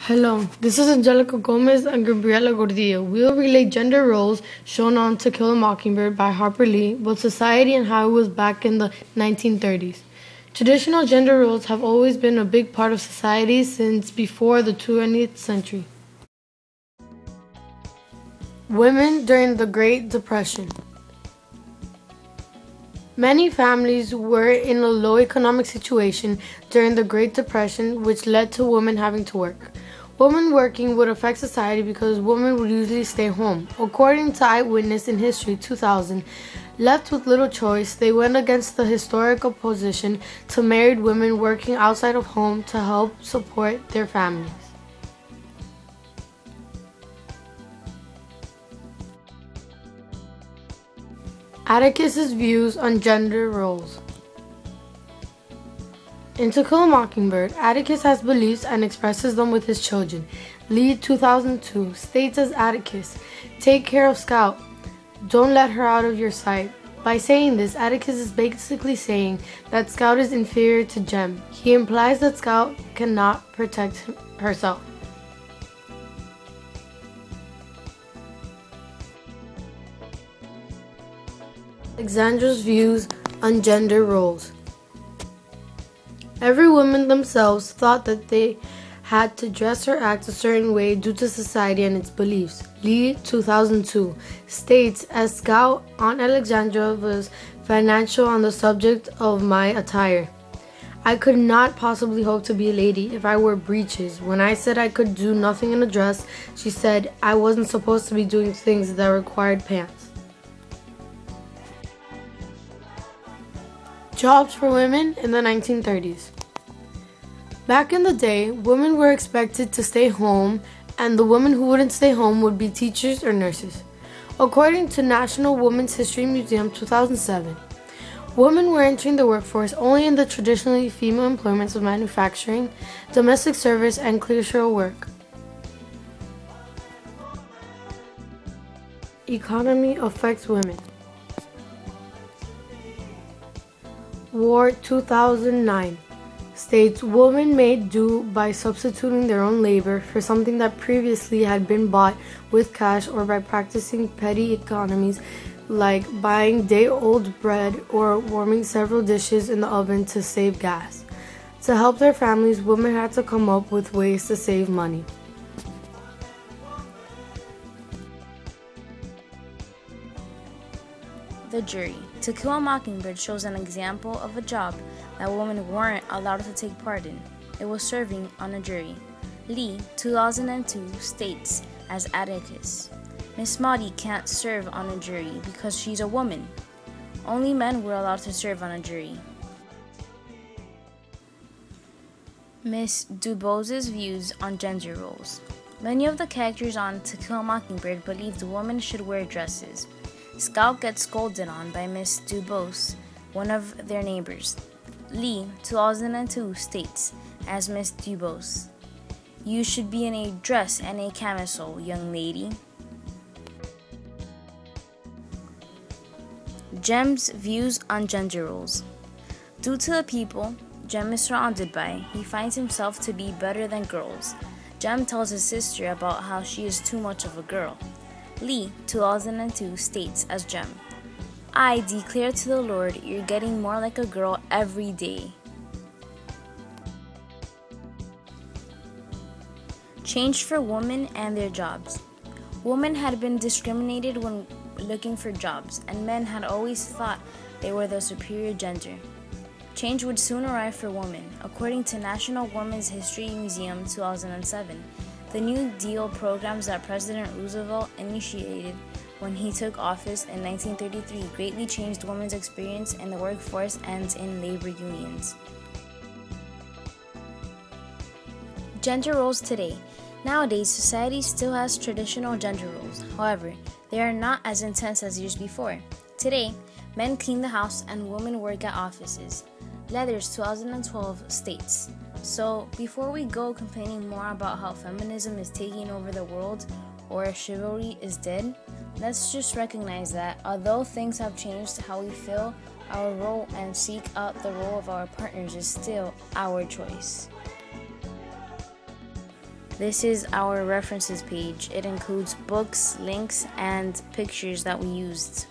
Hello, this is Angelica Gomez and Gabriela Gordillo. We will relate gender roles shown on To Kill a Mockingbird by Harper Lee, both society and how it was back in the 1930s. Traditional gender roles have always been a big part of society since before the 20th century. Women during the Great Depression. Many families were in a low economic situation during the Great Depression, which led to women having to work. Women working would affect society because women would usually stay home. According to Eyewitness in History 2000, left with little choice, they went against the historic opposition to married women working outside of home to help support their families. Atticus's views on gender roles. In To Kill a Mockingbird, Atticus has beliefs and expresses them with his children. Lee 2002 states as Atticus, "Take care of Scout. Don't let her out of your sight." By saying this, Atticus is basically saying that Scout is inferior to Jem. He implies that Scout cannot protect herself. Alexandra's views on gender roles. Every woman themselves thought that they had to dress or act a certain way due to society and its beliefs. Lee 2002 states, as Scout, Aunt Alexandra was financial on the subject of my attire. "I could not possibly hope to be a lady if I wore breeches. When I said I could do nothing in a dress, she said I wasn't supposed to be doing things that required pants." Jobs for women in the 1930s. Back in the day, women were expected to stay home, and the women who wouldn't stay home would be teachers or nurses. According to National Women's History Museum 2007, women were entering the workforce only in the traditionally female employments of manufacturing, domestic service, and clerical work. Economy affects women. War 2009 states women made do by substituting their own labor for something that previously had been bought with cash or by practicing petty economies like buying day-old bread or warming several dishes in the oven to save gas. To help their families, women had to come up with ways to save money. The jury. To Kill a Mockingbird shows an example of a job that women weren't allowed to take part in. It was serving on a jury. Lee, 2002, states as Atticus, "Miss Maudie can't serve on a jury because she's a woman." Only men were allowed to serve on a jury. Miss Dubos's views on gender roles. Many of the characters on To Kill a Mockingbird believed women should wear dresses. Scout gets scolded on by Miss Dubose, one of their neighbors. Lee, 2002, states, as Miss Dubose, "You should be in a dress and a camisole, young lady." Jem's views on gender roles. Due to the people Jem is surrounded by, he finds himself to be better than girls. Jem tells his sister about how she is too much of a girl. Lee, 2002, states as Jem, "I declare to the Lord, you're getting more like a girl every day." Change for women and their jobs. Women had been discriminated when looking for jobs, and men had always thought they were the superior gender. Change would soon arrive for women. According to National Women's History Museum 2007, the New Deal programs that President Roosevelt initiated when he took office in 1933 greatly changed women's experience in the workforce and in labor unions. Gender roles today. Nowadays, society still has traditional gender roles. However, they are not as intense as years before. Today, men clean the house and women work at offices. Leathers 2012 states, "So, before we go complaining more about how feminism is taking over the world or chivalry is dead, let's just recognize that although things have changed how we feel, our role and seek out the role of our partners is still our choice." This is our references page. It includes books, links, and pictures that we used.